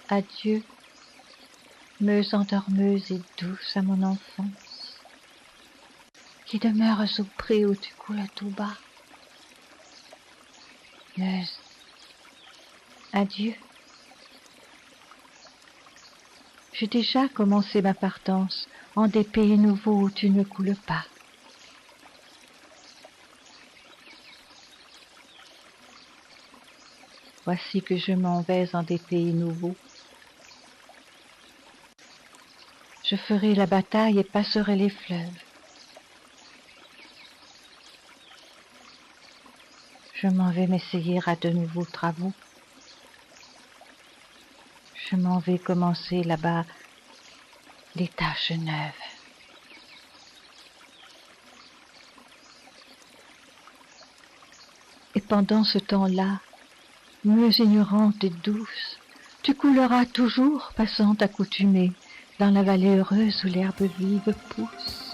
Adieu, meuse endormeuse et douce à mon enfance, qui demeures au pré où tu coules tout bas. Meuse, adieu. J'ai déjà commencé ma partance en des pays nouveaux où tu ne coules pas. Voici que je m'en vais en des pays nouveaux. Je ferai la bataille et passerai les fleuves. Je m'en vais m'essayer à de nouveaux travaux. Je m'en vais commencer là-bas les tâches neuves. Et pendant ce temps-là, meuse ignorante et douce, tu couleras toujours, passant accoutumée, dans la vallée heureuse où l'herbe vive pousse.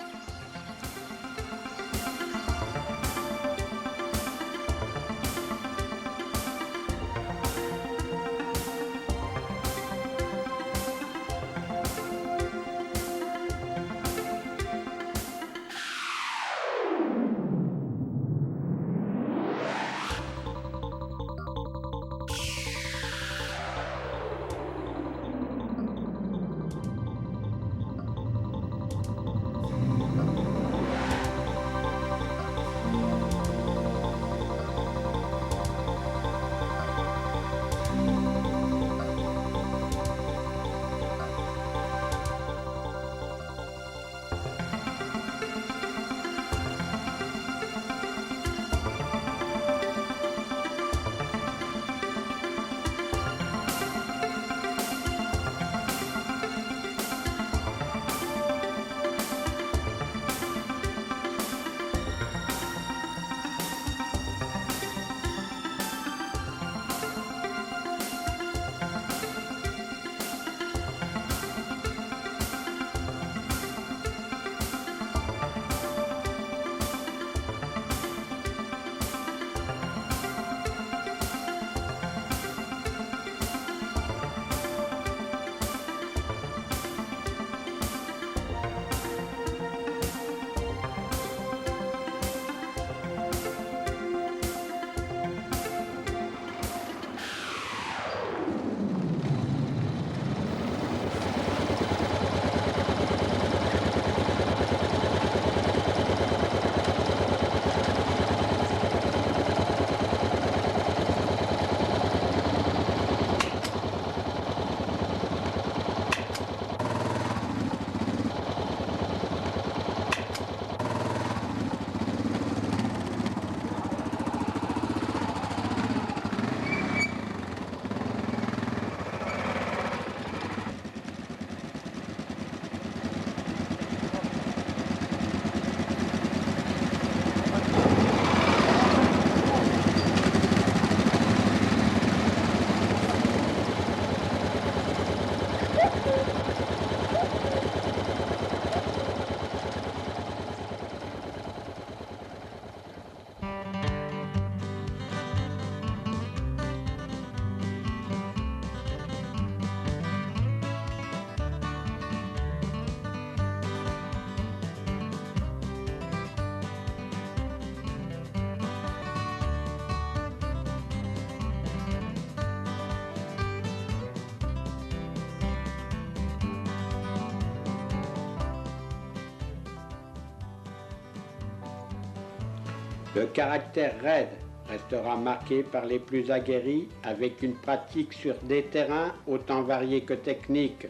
Le caractère raide restera marqué par les plus aguerris avec une pratique sur des terrains autant variés que techniques.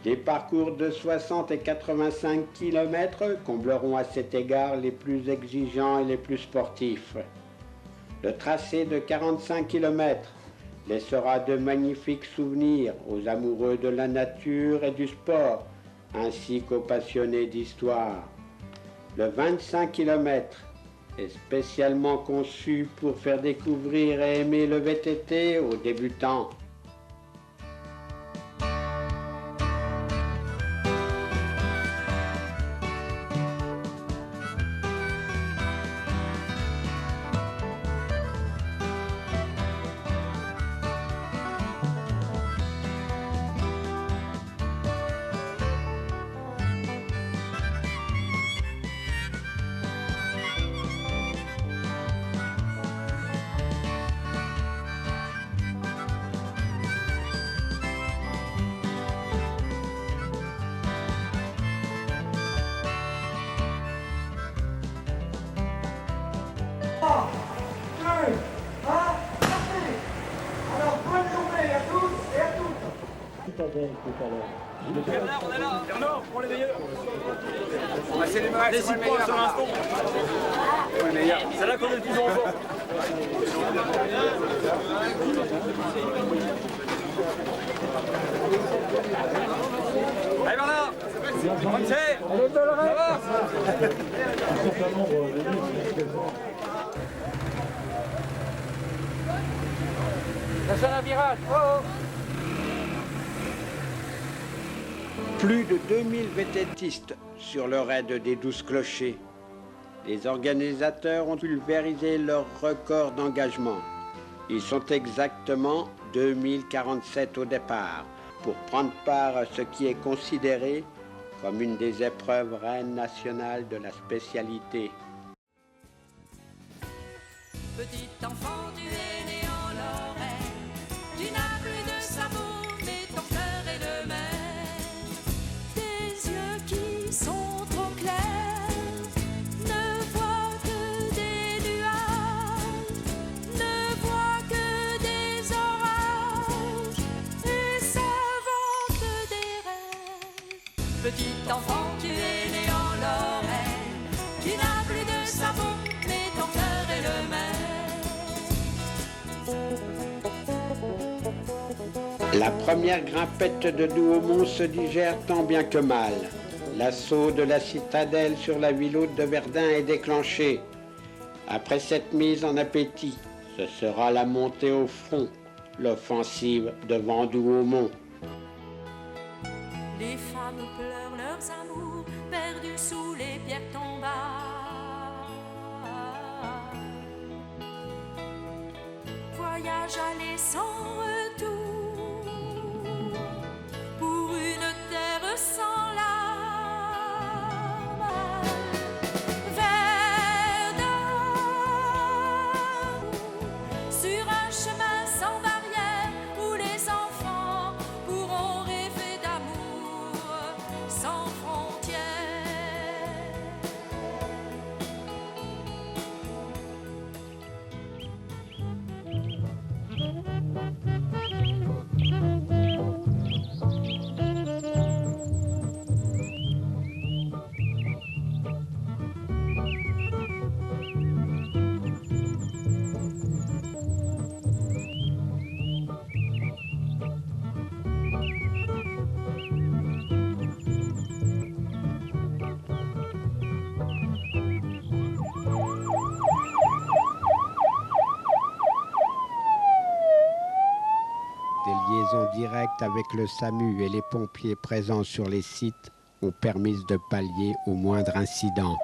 Les parcours de 60 et 85 km combleront à cet égard les plus exigeants et les plus sportifs. Le tracé de 45 km laissera de magnifiques souvenirs aux amoureux de la nature et du sport, ainsi qu'aux passionnés d'histoire. Le 25 km est spécialement conçu pour faire découvrir et aimer le VTT aux débutants. Bernard, on est là. Bernard, prends les meilleurs. C'est les meilleurs. N'hésite pas sur l'instant. C'est là qu'on est le plus en forme. Allez Bernard, ça va. Ça sonne un virage. Oh, oh. Plus de 2000 vététistes sur le raid des 12 clochers. Les organisateurs ont pulvérisé leur record d'engagement. Ils sont exactement 2047 au départ pour prendre part à ce qui est considéré comme une des épreuves reines nationales de la spécialité. Petit enfant, tu es né en Lorraine, tu n'as plus de sabot, mais ton cœur est le même. Tes yeux qui sont trop clairs ne voient que des nuages, ne voient que des orages et s'inventent des rêves. Petit enfant, tu es né en Lorraine, tu n'as plus de sabot, mais ton cœur est le même. La première grimpette de Douaumont se digère tant bien que mal. L'assaut de la citadelle sur la ville haute de Verdun est déclenché. Après cette mise en appétit, ce sera la montée au front, l'offensive devant Douaumont. Les femmes pleurent leurs amours perdus sous les pierres tombales. Voyage aller sans retour pour une terre sans larmes. Verdun, sur un chemin sans barrière où les enfants pourront rêver d'amour sans frontières. Des liaisons directes avec le SAMU et les pompiers présents sur les sites ont permis de pallier au moindre incident.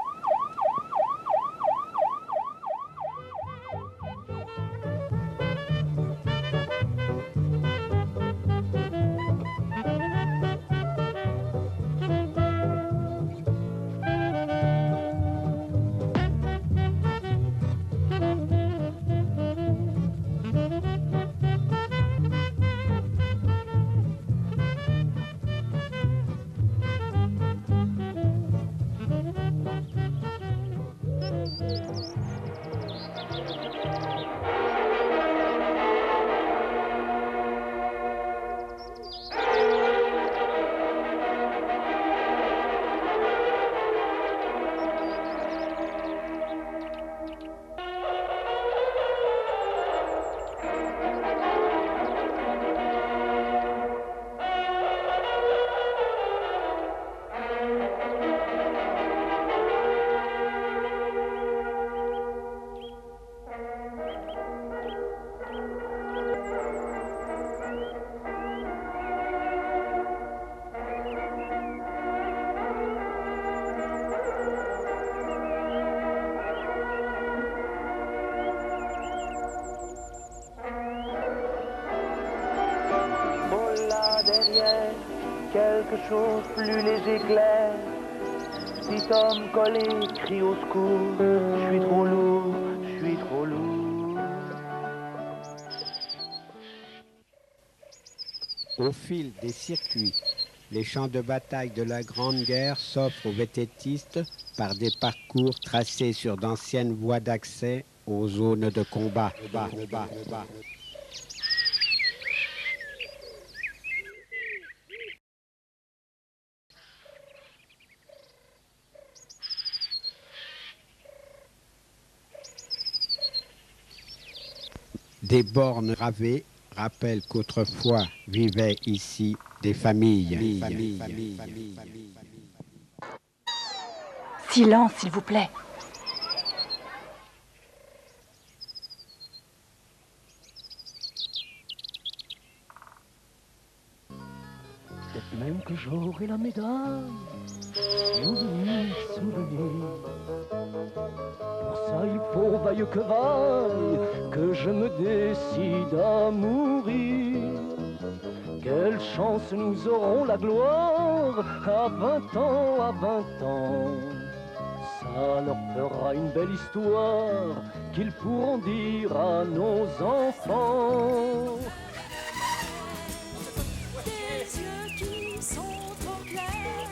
Derrière, quelque chose plus léger clair. Petit homme collé, crie au secours. Je suis trop lourd, je suis trop lourd. Au fil des circuits, les champs de bataille de la Grande Guerre s'offrent aux vététistes par des parcours tracés sur d'anciennes voies d'accès aux zones de combat. Des bornes gravées rappellent qu'autrefois vivaient ici des familles. Silence, s'il vous plaît. Peut-être même que j'aurai la médaille. Souvenir, souvenir. Pour ça, il faut, vaille que vaille, que je me décide à mourir. Quelle chance nous aurons la gloire à 20 ans, à 20 ans. Ça leur fera une belle histoire qu'ils pourront dire à nos enfants. Des yeux qui sont trop clairs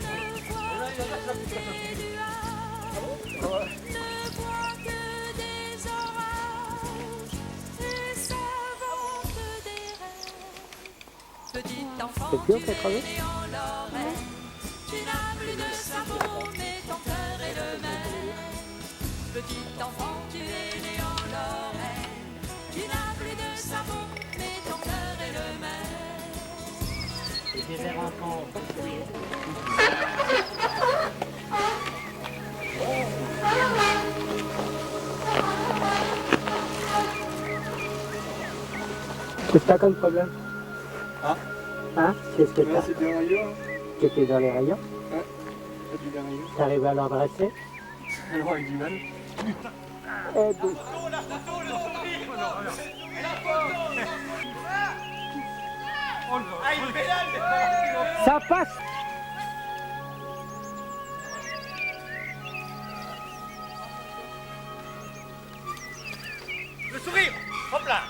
ne voient que des nuages, ne voient que des orages et s'inventent des rêves. Petit enfant, tu es né en Lorraine, tu n'as plus de cerveau, mais ton cœur est le même. Petit enfant, tu es né en Lorraine, tu n'as plus de cerveau, mais ton cœur est le même. Et des vers enfants, C'est ça comme problème? Ah. Hein? Qu'est-ce que t'as? c'est des rayons. T'étais dans les rayons? Ouais, c'est du rayons. T'arrives à l'embrasser? Alors avec du mal. Eh ben, ça passe! Le sourire. Hop là.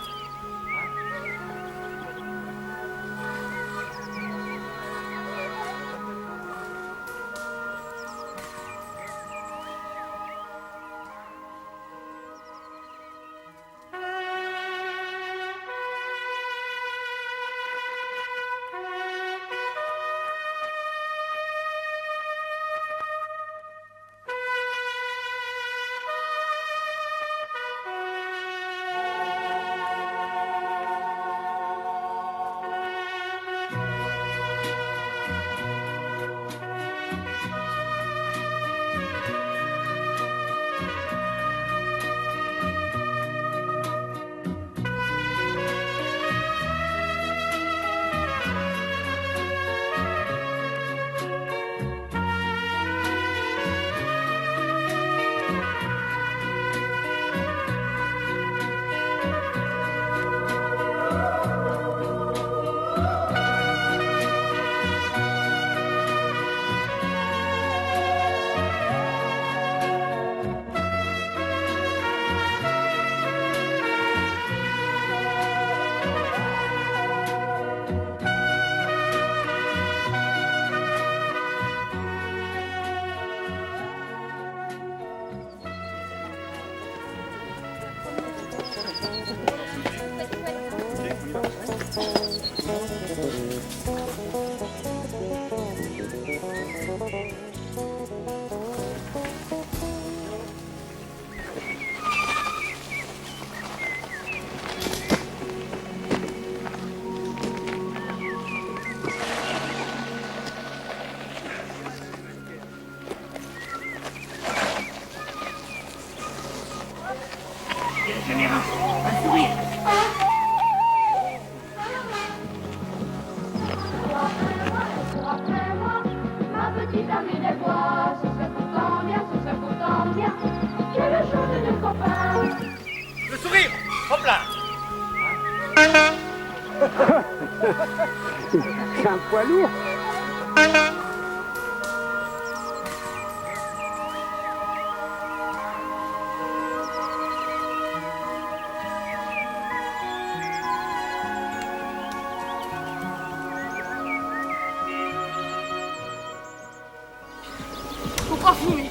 Le sourire. Hop là. C'est un poids lourd. Faut pas fumer.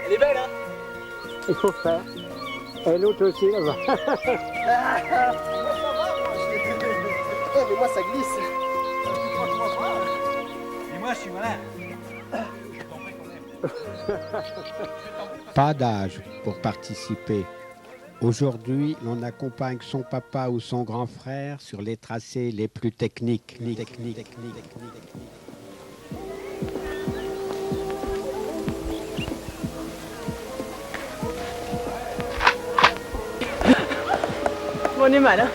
Elle est belle, hein? Il faut faire. Et l'autre aussi là-bas. Oh, mais moi ça glisse. Et moi je suis malin. Pas d'âge pour participer. Aujourd'hui, l'on accompagne son papa ou son grand frère sur les tracés les plus techniques. Bon, on est mal, hein.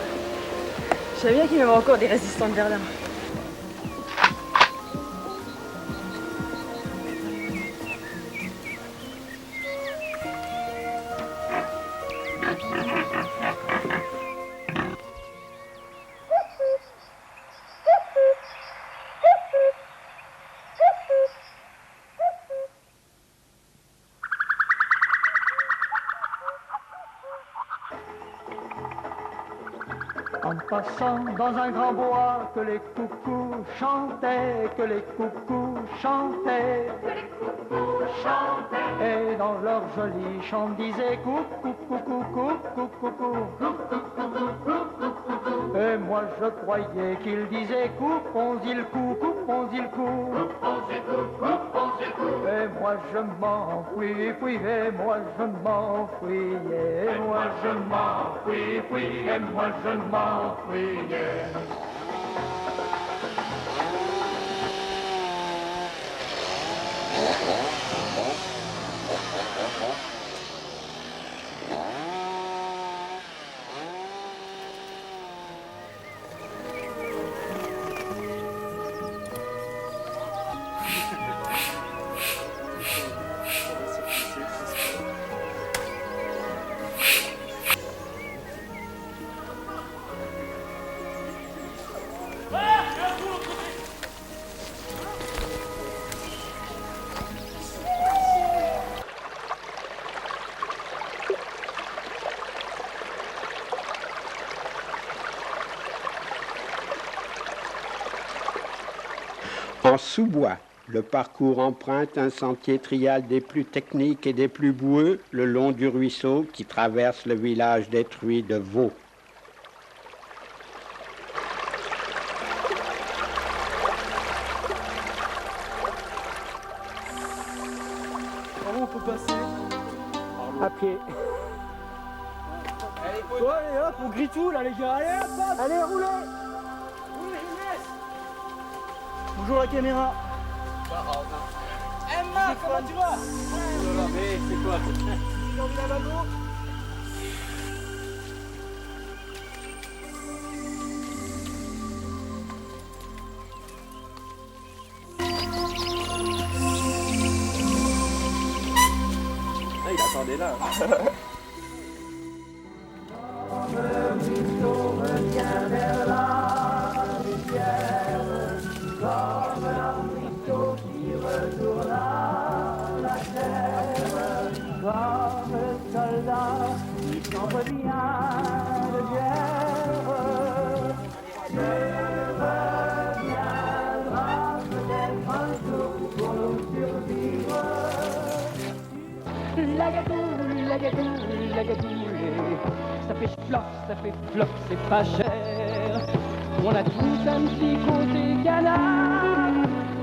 Je savais bien qu'il y avait encore des résistants de Verdun. En passant dans un grand bois, que les coucous chantaient, que les coucous chantaient, que les coucous chantaient, et dans leur joli chant disaient coucou, coucou, coucou, coucou, et moi je croyais qu'ils disaient coupons-y le cou, coupons-y le cou, et moi je m'enfuis, et moi je m'enfuis, et moi je m'enfuis, et moi je m'enfuyais. En sous-bois, le parcours emprunte un sentier trial des plus techniques et des plus boueux le long du ruisseau qui traverse le village détruit de Vaux. Comment on peut passer? À pied. Allez, allez hop, on grille tout là les gars, allez hop, hop. Allez, roulez. Bonjour la caméra. Emma, comment tu vas? Mais c'est quoi? J'ai envie d'un bateau. Ah, il attendait là. Comme le soldat qui s'en revient de guerre, tu reviendras peut-être un jour pour nous survivre. La gadouille, la gadouille, la gadouille, ça fait flop, c'est pas cher. On a tous un petit côté canard,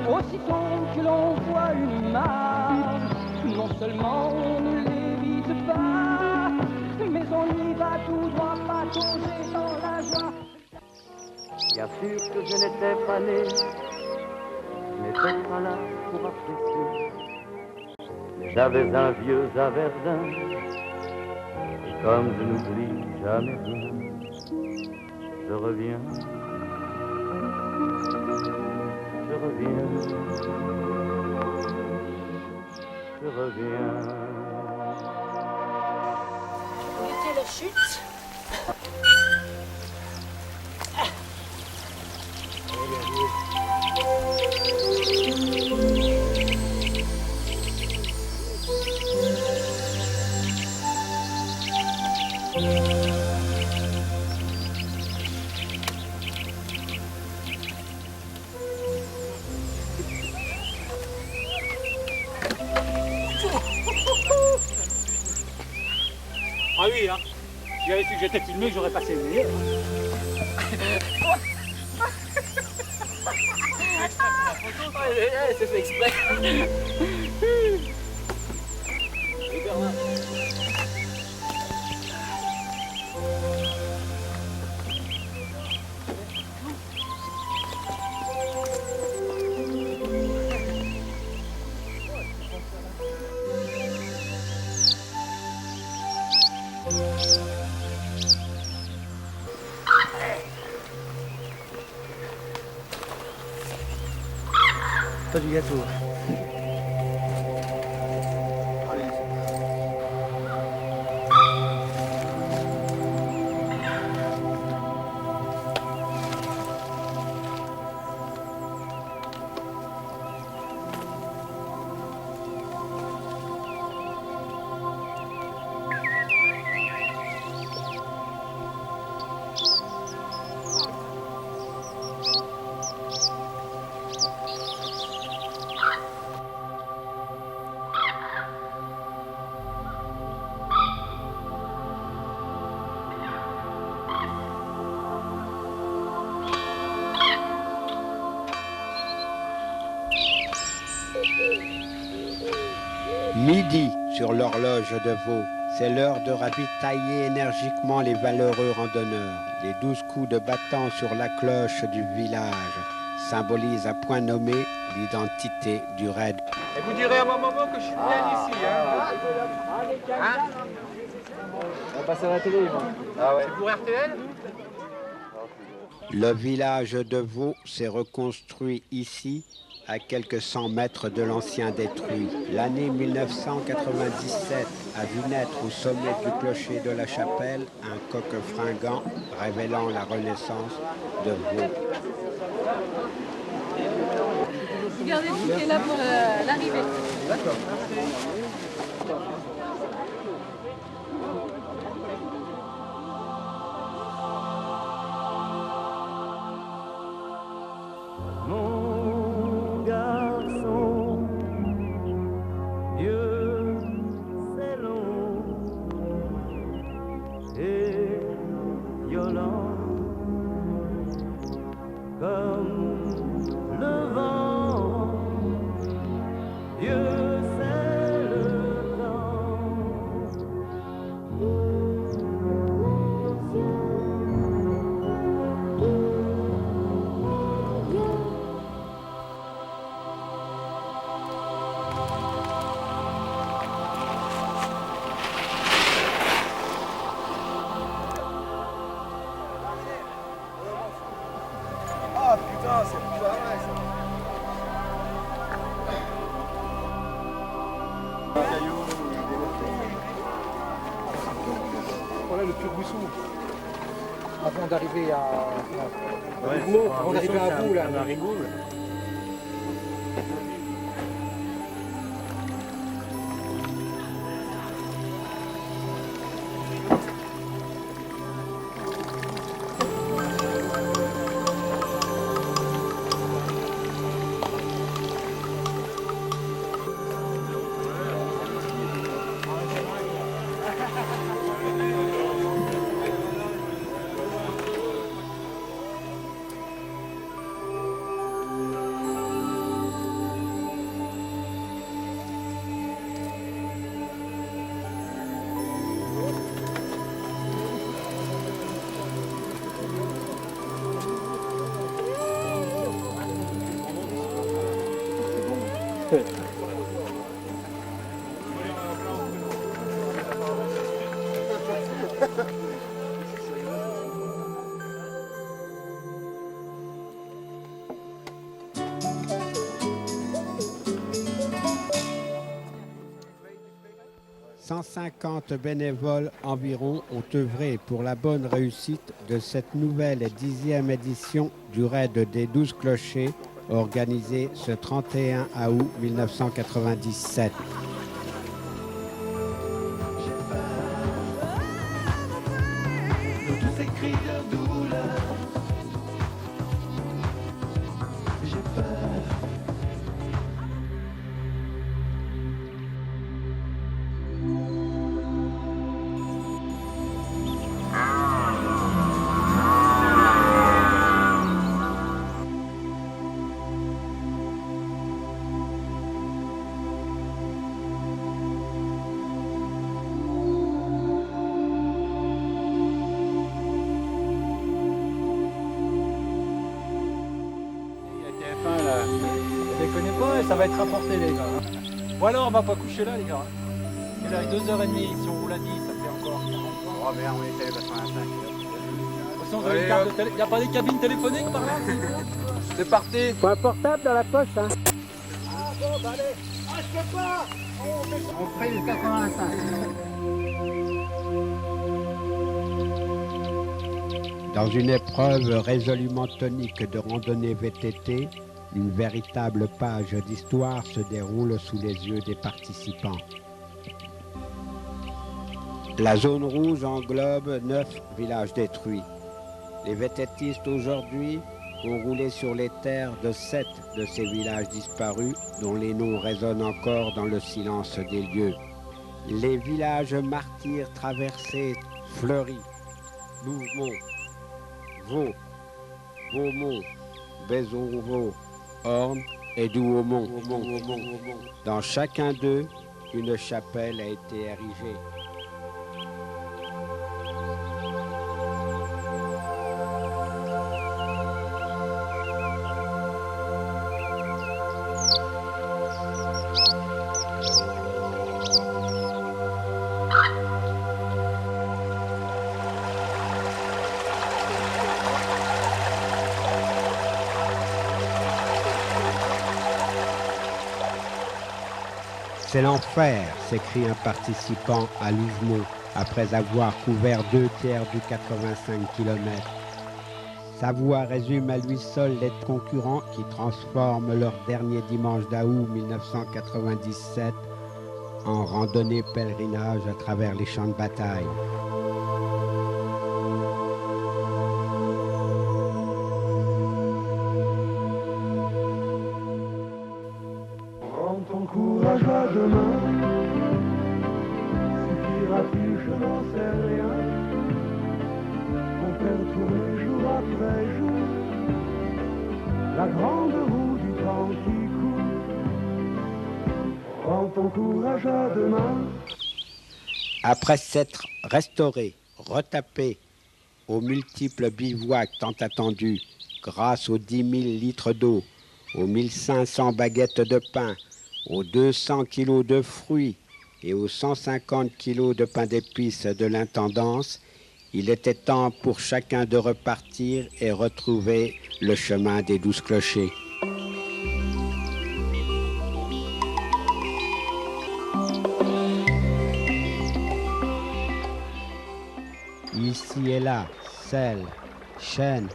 aussitôt que l'on voit une mare. Non seulement on ne l'évite pas, mais on y va tout droit, patauger dans la joie. Bien sûr que je n'étais pas né, je n'étais pas là pour apprécier. Mais j'avais un vieux à Verdun, et comme je n'oublie jamais rien, je reviens. Je reviens. Je reviens. Où était la chute? Ah oui, hein. Si j'avais su que j'étais filmé, j'aurais passé le meilleur. C'est fait exprès. Pas du gâteau. Midi sur l'horloge de Vaux. C'est l'heure de ravitailler énergiquement les valeureux randonneurs. Les 12 coups de battant sur la cloche du village symbolisent à point nommé l'identité du raid. Et vous direz à ma maman que je suis bien ici, hein. Hein? On va passer à la télé, moi. Ah ouais. C'est pour RTL? Le village de Vaux s'est reconstruit ici, à quelques 100 mètres de l'ancien détruit. L'année 1997 a vu naître au sommet du clocher de la chapelle un coq fringant révélant la renaissance de Vaux. Regardez-vous qui est là pour l'arrivée. D'accord. Mon garçon, Dieu c'est long et violent comme le vent. Dieu c'est le temps. Ah putain, c'est pas vrai ça. Voilà le Pur-Bousson. Avant d'arriver à... avant d'arriver à Vaux, là. « 150 bénévoles environ ont œuvré pour la bonne réussite de cette nouvelle 10e édition du raid des 12 clochers organisé ce 31 août 1997. ça va être rapporté les gars. Ou alors on va pas coucher là les gars. Et là 2h30, si on roule à 10, ça fait encore 40 points. Oh merde, on était à 85. Il n'y a pas des cabines téléphoniques par là? C'est parti. Faut un portable dans la poche, hein. Ah bon, bah allez. Ah, je peux pas. On fait le 85. Dans une épreuve résolument tonique de randonnée VTT, une véritable page d'histoire se déroule sous les yeux des participants. La zone rouge englobe 9 villages détruits. Les VTTistes aujourd'hui ont roulé sur les terres de 7 de ces villages disparus, dont les noms résonnent encore dans le silence des lieux. Les villages martyrs traversés: Fleury, Louvemont, Vaux, Beaumont, Bézonvaux, Orne et Douaumont. Dans chacun d'eux, une chapelle a été érigée. C'est l'enfer, s'écrie un participant à Louvemont, après avoir couvert 2 tiers du 85 km. Sa voix résume à lui seul les concurrents qui transforment leur dernier dimanche d'août 1997 en randonnée pèlerinage à travers les champs de bataille. Ton courage à demain, suffira-t-il, je n'en sais rien. On perd tourner jour après jour, la grande roue du temps qui court. Prends ton courage à demain. Après s'être restauré, retapé aux multiples bivouacs tant attendus, grâce aux 10 000 litres d'eau, aux 1500 baguettes de pain, aux 200 kilos de fruits et aux 150 kilos de pain d'épices de l'intendance, il était temps pour chacun de repartir et retrouver le chemin des 12 clochers. Ici et là, sel, chêne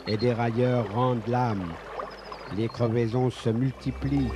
et dérailleurs rendent l'âme. Les crevaisons se multiplient.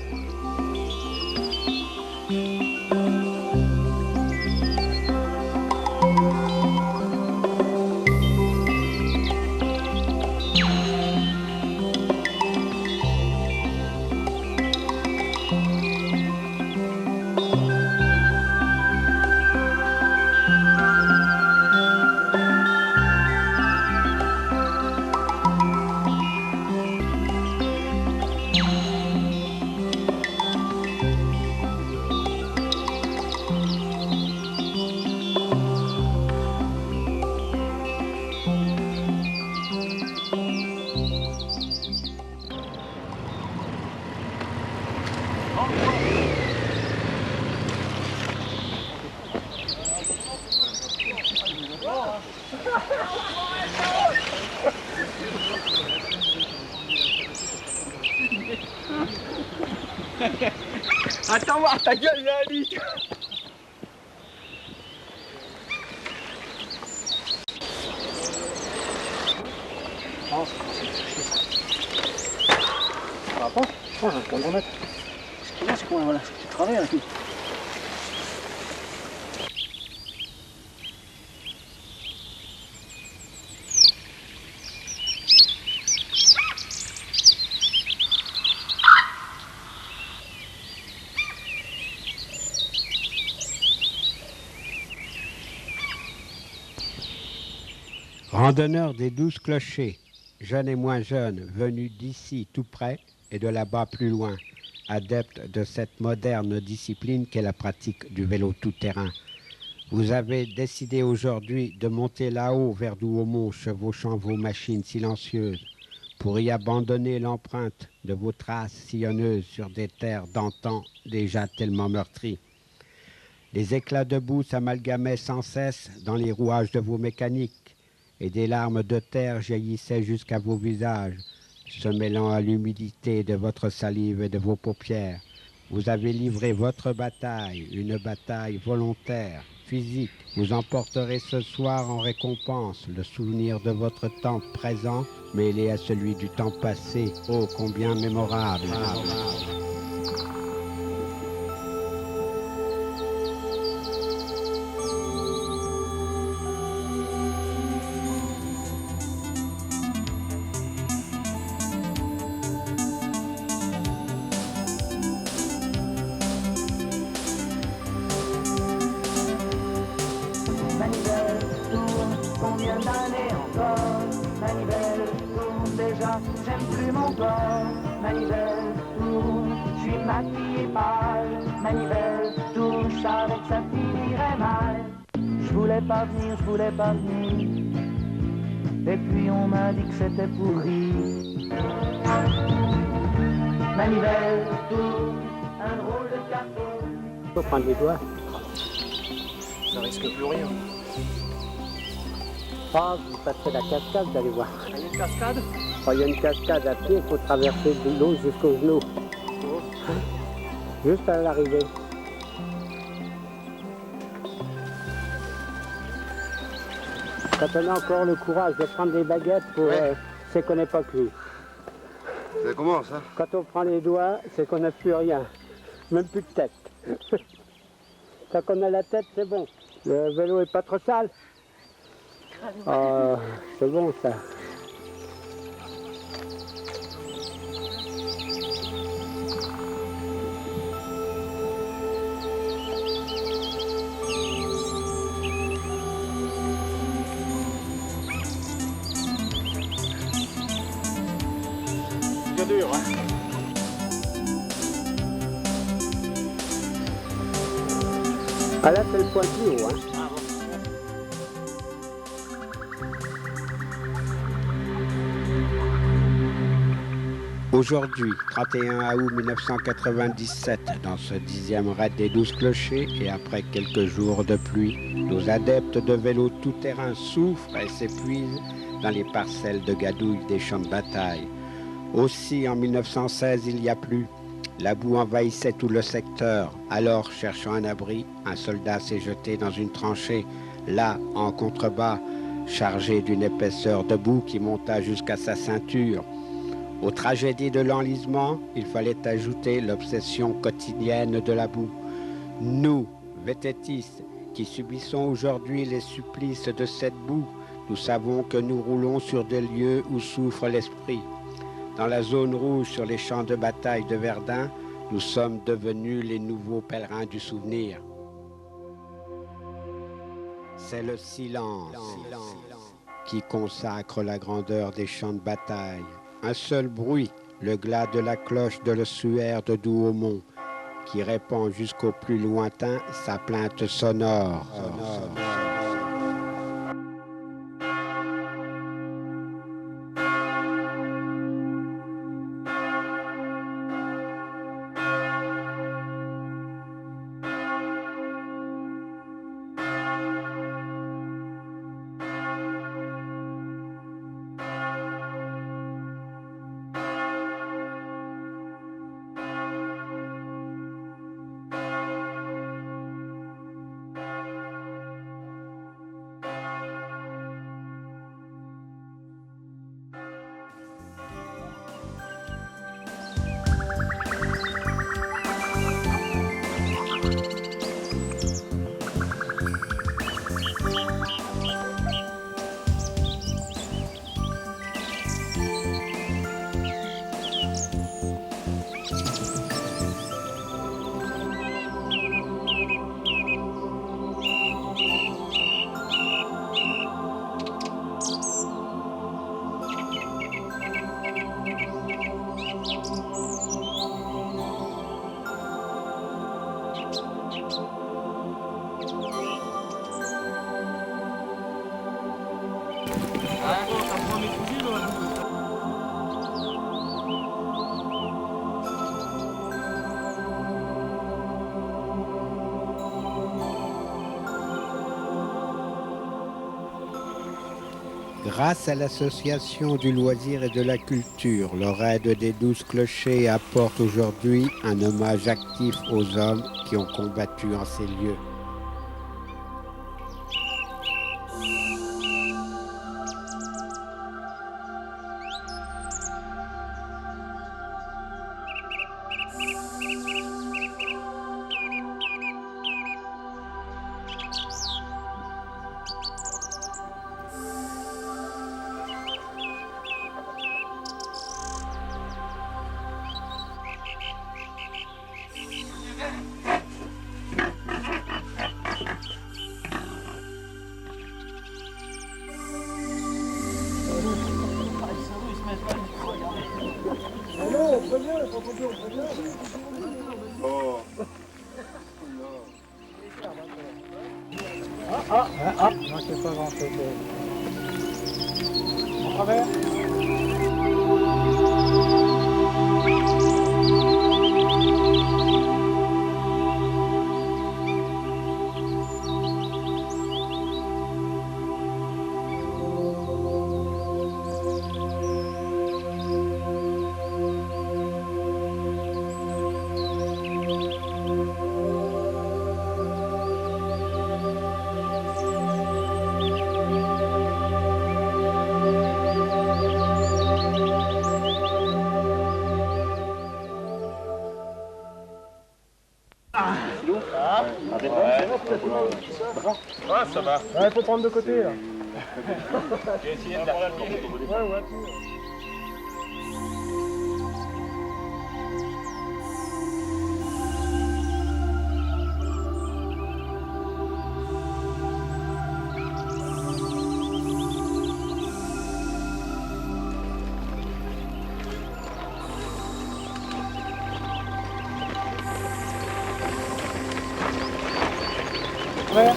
Attends voir ta gueule là, Ali. Ça va pas? Je vais pas le remettre. Ce qu'il y a, c'est quoi, voilà, tu travailles là, tout. Randonneurs des 12 clochers, jeunes et moins jeunes, venus d'ici tout près et de là-bas plus loin, adeptes de cette moderne discipline qu'est la pratique du vélo tout-terrain. Vous avez décidé aujourd'hui de monter là-haut vers Douaumont, chevauchant vos machines silencieuses, pour y abandonner l'empreinte de vos traces sillonneuses sur des terres d'antan déjà tellement meurtries. Les éclats de boue s'amalgamaient sans cesse dans les rouages de vos mécaniques, et des larmes de terre jaillissaient jusqu'à vos visages, se mêlant à l'humidité de votre salive et de vos paupières. Vous avez livré votre bataille, une bataille volontaire, physique. Vous emporterez ce soir en récompense le souvenir de votre temps présent mêlé à celui du temps passé, ô combien mémorable. J'aime plus mon corps, manivelle tourne, je suis maquillée pâle, manivelle touche avec ça finirait mal. Je voulais pas venir, et puis on m'a dit que c'était pourri. Manivelle tourne, un drôle de carton. Faut prendre les doigts. Ça risque plus rien. Ah, vous passez la cascade, vous allez voir. Il y a une cascade? Quand il y a une cascade à pied, il faut traverser de l'eau jusqu'au genou. Juste à l'arrivée. Quand on a encore le courage de prendre des baguettes, c'est qu'on n'est pas cru. C'est comment ça? Quand on prend les doigts, c'est qu'on n'a plus rien. Même plus de tête. Quand on a la tête, c'est bon. Le vélo est pas trop sale. C'est bon ça. C'est dur, hein? Ah là, c'est le point plus haut, hein. Aujourd'hui, 31 août 1997, dans ce 10e raid des 12 clochers et après quelques jours de pluie, nos adeptes de vélo tout-terrain souffrent et s'épuisent dans les parcelles de gadouilles des champs de bataille. Aussi, en 1916, il y a plu. La boue envahissait tout le secteur. Alors, cherchant un abri, un soldat s'est jeté dans une tranchée, là, en contrebas, chargé d'une épaisseur de boue qui monta jusqu'à sa ceinture. Aux tragédies de l'enlisement, il fallait ajouter l'obsession quotidienne de la boue. Nous, vététistes, qui subissons aujourd'hui les supplices de cette boue, nous savons que nous roulons sur des lieux où souffre l'esprit. Dans la zone rouge sur les champs de bataille de Verdun, nous sommes devenus les nouveaux pèlerins du souvenir. C'est le silence qui consacre la grandeur des champs de bataille. Un seul bruit, le glas de la cloche de l'ossuaire de Douaumont, qui répand jusqu'au plus lointain sa plainte sonore. Grâce à l'association du loisir et de la culture, le raid des 12 clochers apporte aujourd'hui un hommage actif aux hommes qui ont combattu en ces lieux. Non, c'est pas grand-chose. En travers. Ah, ça va. Il faut prendre de côté là. J'ai essayé de la Ouais. Ouais.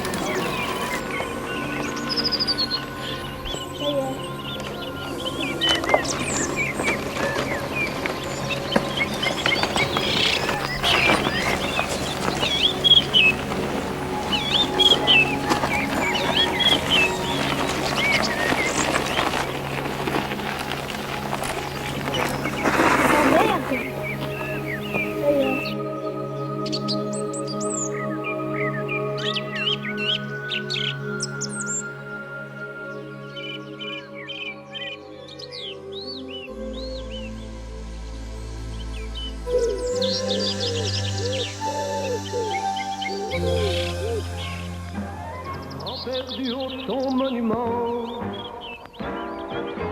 Perdu au ton monument,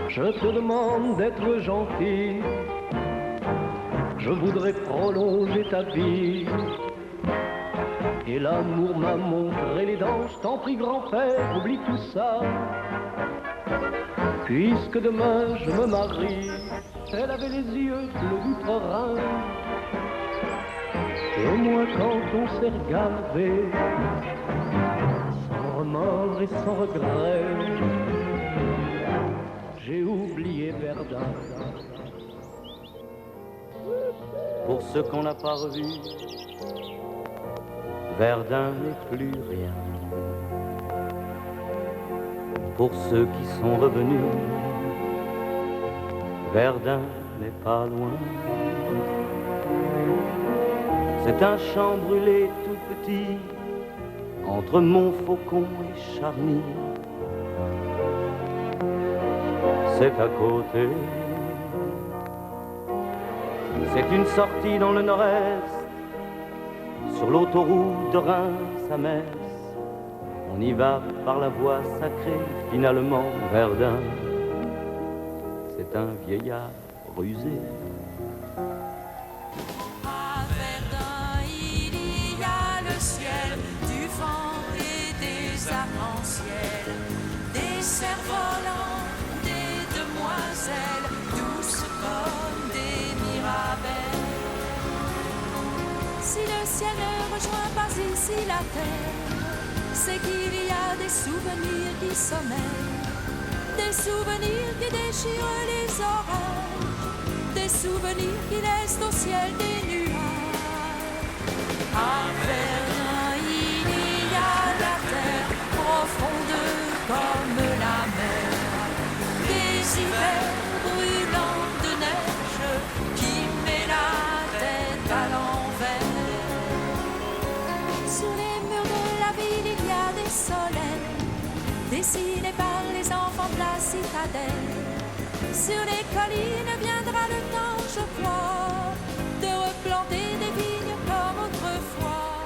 je te demande d'être gentil. Je voudrais prolonger ta vie. Et l'amour m'a montré les dents. Je t'en prie, grand-père, oublie tout ça. Puisque demain je me marie, elle avait les yeux bleus d'outre-Rhin. Et moi, quand on s'est regardé, sans remords et sans regret, j'ai oublié Verdun. Pour ceux qu'on n'a pas revus, Verdun n'est plus rien. Pour ceux qui sont revenus, Verdun n'est pas loin. C'est un champ brûlé tout petit, entre Montfaucon et Charny. C'est à côté. C'est une sortie dans le nord-est, sur l'autoroute de Reims à Metz. On y va par la voie sacrée, finalement Verdun. C'est un vieillard rusé. À Verdun, il y a le ciel, du vent et des arcs-en-ciel, des cerfs-volants, des demoiselles, douces comme des mirabelles. Si le ciel ne rejoint pas ici la terre, c'est qu'il y a des souvenirs qui sommeillent, des souvenirs qui déchirent les orages, des souvenirs qui laissent au ciel des nuages. À Verdun, il y a la terre profonde comme la mer, Sur les murs de la ville, il y a des soleils dessinés par les enfants de la citadelle. Sur les collines viendra le temps, je crois, de replanter des vignes comme autrefois.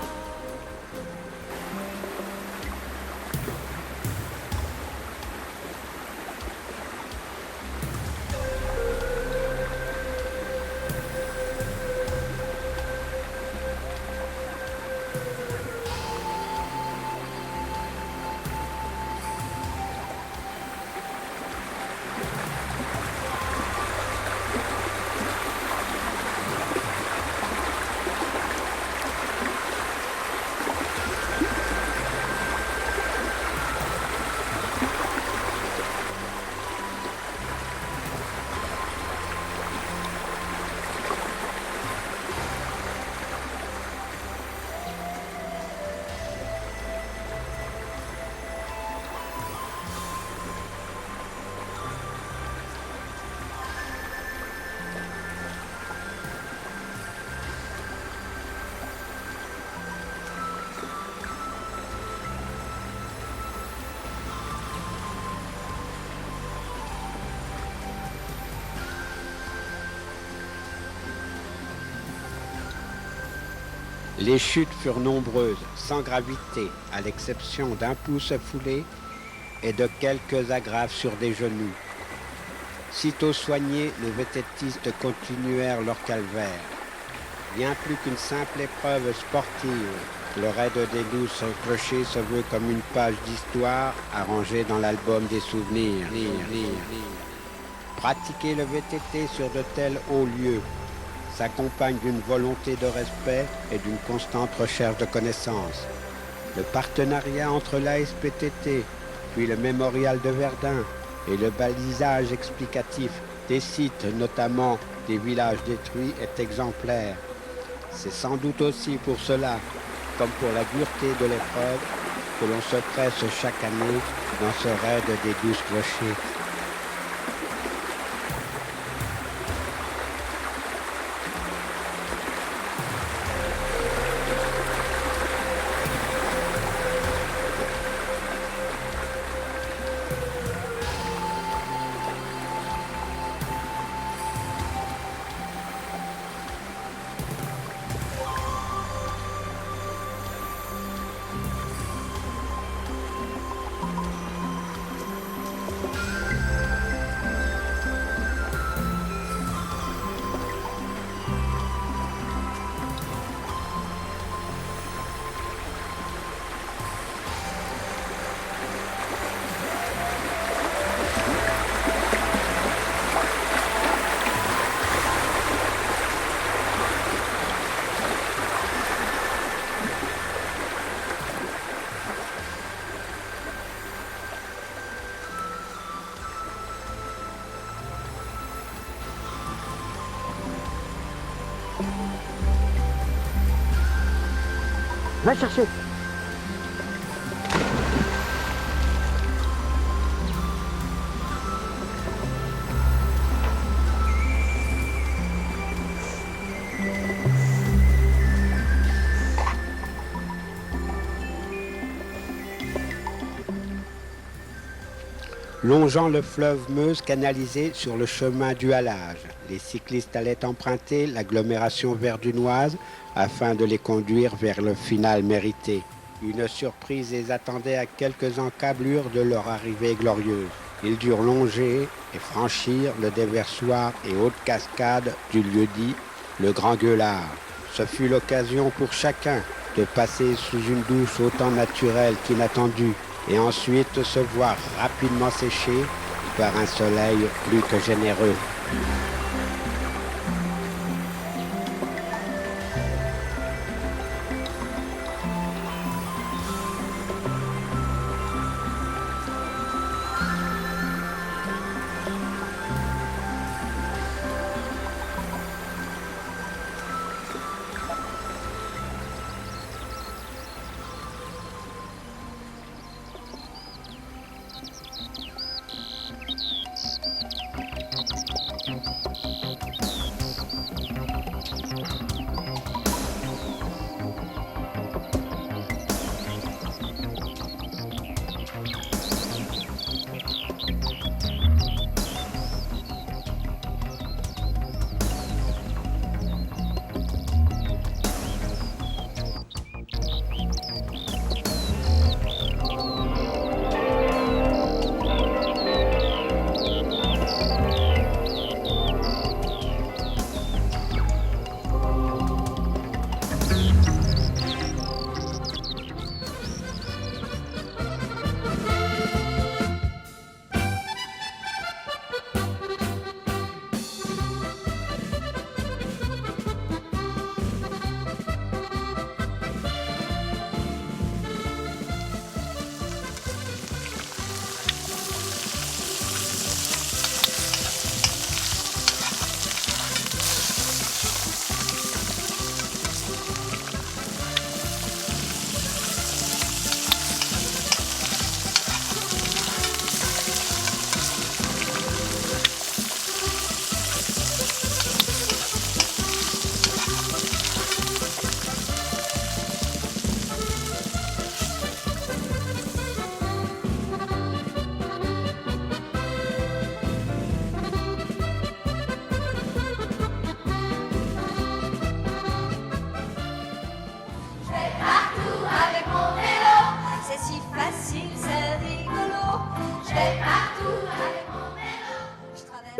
Les chutes furent nombreuses, sans gravité, à l'exception d'un pouce foulé et de quelques agrafes sur des genoux. Sitôt soignés, les vététistes continuèrent leur calvaire. Bien plus qu'une simple épreuve sportive, le raid des 12 clochers se veut comme une page d'histoire arrangée dans l'album des souvenirs. Pratiquer le VTT sur de tels hauts lieux s'accompagne d'une volonté de respect et d'une constante recherche de connaissances. Le partenariat entre l'ASPTT, puis le mémorial de Verdun et le balisage explicatif des sites, notamment des villages détruits, est exemplaire. C'est sans doute aussi pour cela, comme pour la dureté de l'épreuve, que l'on se presse chaque année dans ce raid des 12 clochers. Va chercher. Longeant le fleuve Meuse canalisé sur le chemin du halage, les cyclistes allaient emprunter l'agglomération verdunoise afin de les conduire vers le final mérité. Une surprise les attendait à quelques encablures de leur arrivée glorieuse. Ils durent longer et franchir le déversoir et haute cascade du lieu-dit, le Grand Gueulard. Ce fut l'occasion pour chacun de passer sous une douche autant naturelle qu'inattendue et ensuite se voir rapidement sécher par un soleil plus que généreux.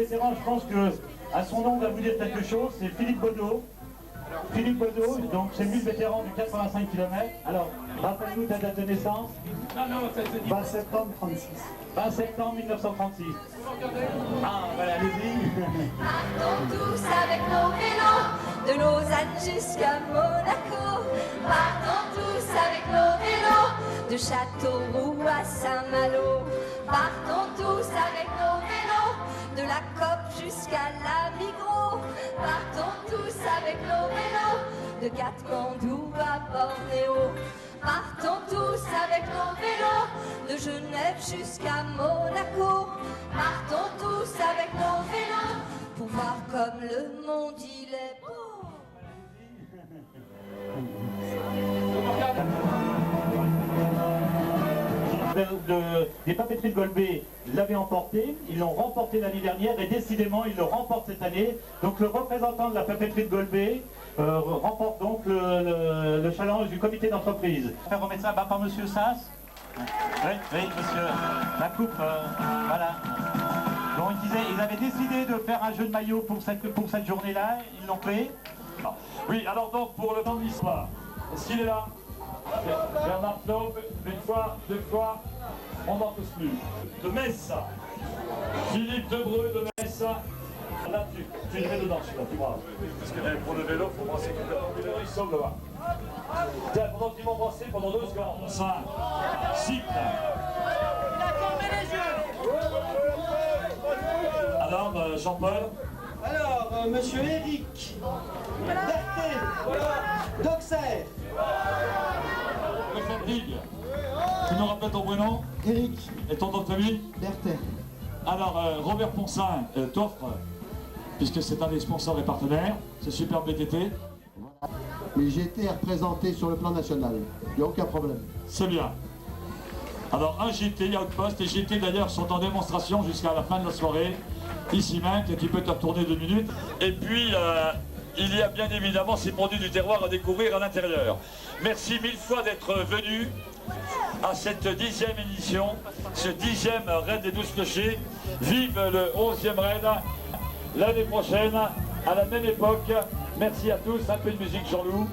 vétéran, je pense que à son nom va vous dire quelque chose, c'est Philippe Baudot. Philippe Baudot, donc c'est lui le vétéran du 85 km. Alors, rappelle-nous ta date de naissance. 20 septembre 36. 20 septembre 1936. Ah, voilà, allez-y. Partons tous avec nos vélos, de Lausanne jusqu'à Monaco. Partons tous avec nos vélos, de Châteauroux à Saint-Malo. Partons tous avec nos vélos, de la COP jusqu'à la Migros. Partons tous avec nos vélos, de Katmandou à Bornéo. Partons tous avec nos vélos, de Genève jusqu'à Monaco. Partons tous avec nos vélos, pour voir comme le monde il est beau. Les papeteries de Golbet l'avaient emporté, ils l'ont remporté l'année dernière et décidément ils le remportent cette année. Donc le représentant de la papeterie de Golbet remporte donc le challenge du comité d'entreprise. On va remettre ça par monsieur Sass. Oui, monsieur. La coupe, voilà. Donc ils avaient décidé de faire un jeu de maillot pour cette journée-là, ils l'ont fait. Oui, alors donc pour le temps de l'histoire, est-ce qu'il est là? Bernard Knob, une fois, deux fois, on n'en tous plus. De Metz, Philippe Debreu de Metz. Là, tu le mets dedans, celui-là, tu vois. Parce que pour le vélo, il faut brasser complètement. Il sauve là-bas. Tiens, pendant qu'ils vont brasser pendant 2 secondes. 5, 6. Il a fermé les yeux. Alors, Jean-Paul. Alors, monsieur Eric, Berthet, Doxer. Le fatigue. Tu nous rappelles ton prénom? Eric. Et ton nom de famille? Berthet. Alors, Robert Ponsin t'offre, puisque c'est un des sponsors et partenaires, ce super BTT. Mais j'ai été représenté sur le plan national, il n'y a aucun problème. C'est bien. Alors, un GT, Outpost, et GT d'ailleurs sont en démonstration jusqu'à la fin de la soirée, ici même, et tu peux te retourner 2 minutes. Et puis, il y a bien évidemment ces produits du terroir à découvrir à l'intérieur. Merci 1000 fois d'être venus à cette 10e édition, ce 10e raid des 12 clochers. Vive le 11e raid l'année prochaine, à la même époque. Merci à tous, un peu de musique Jean-Loup.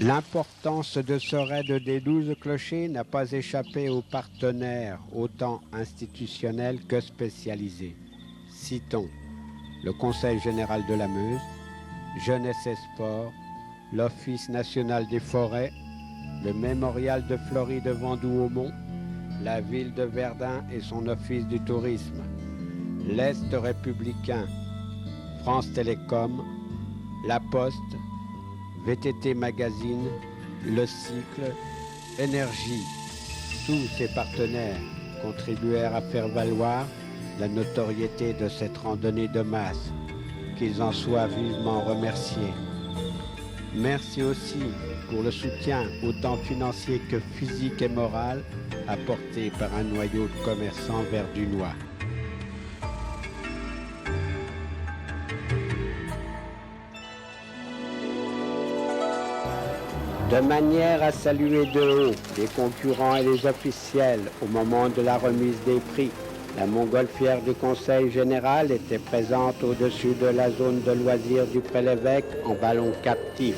L'importance de ce raid des 12 clochers n'a pas échappé aux partenaires, autant institutionnels que spécialisés. Citons le Conseil général de la Meuse, Jeunesse et Sport, l'Office national des forêts, le Mémorial de Floride Vendoux-Aumont, la ville de Verdun et son Office du tourisme, l'Est républicain, France Télécom, La Poste, VTT Magazine, Le Cycle, Énergie. Tous ces partenaires contribuèrent à faire valoir la notoriété de cette randonnée de masse. Qu'ils en soient vivement remerciés. Merci aussi pour le soutien autant financier que physique et moral apporté par un noyau de commerçants verdunois. De manière à saluer de haut les concurrents et les officiels au moment de la remise des prix, la montgolfière du Conseil général était présente au-dessus de la zone de loisirs du Pré-l'Évêque en ballon captif.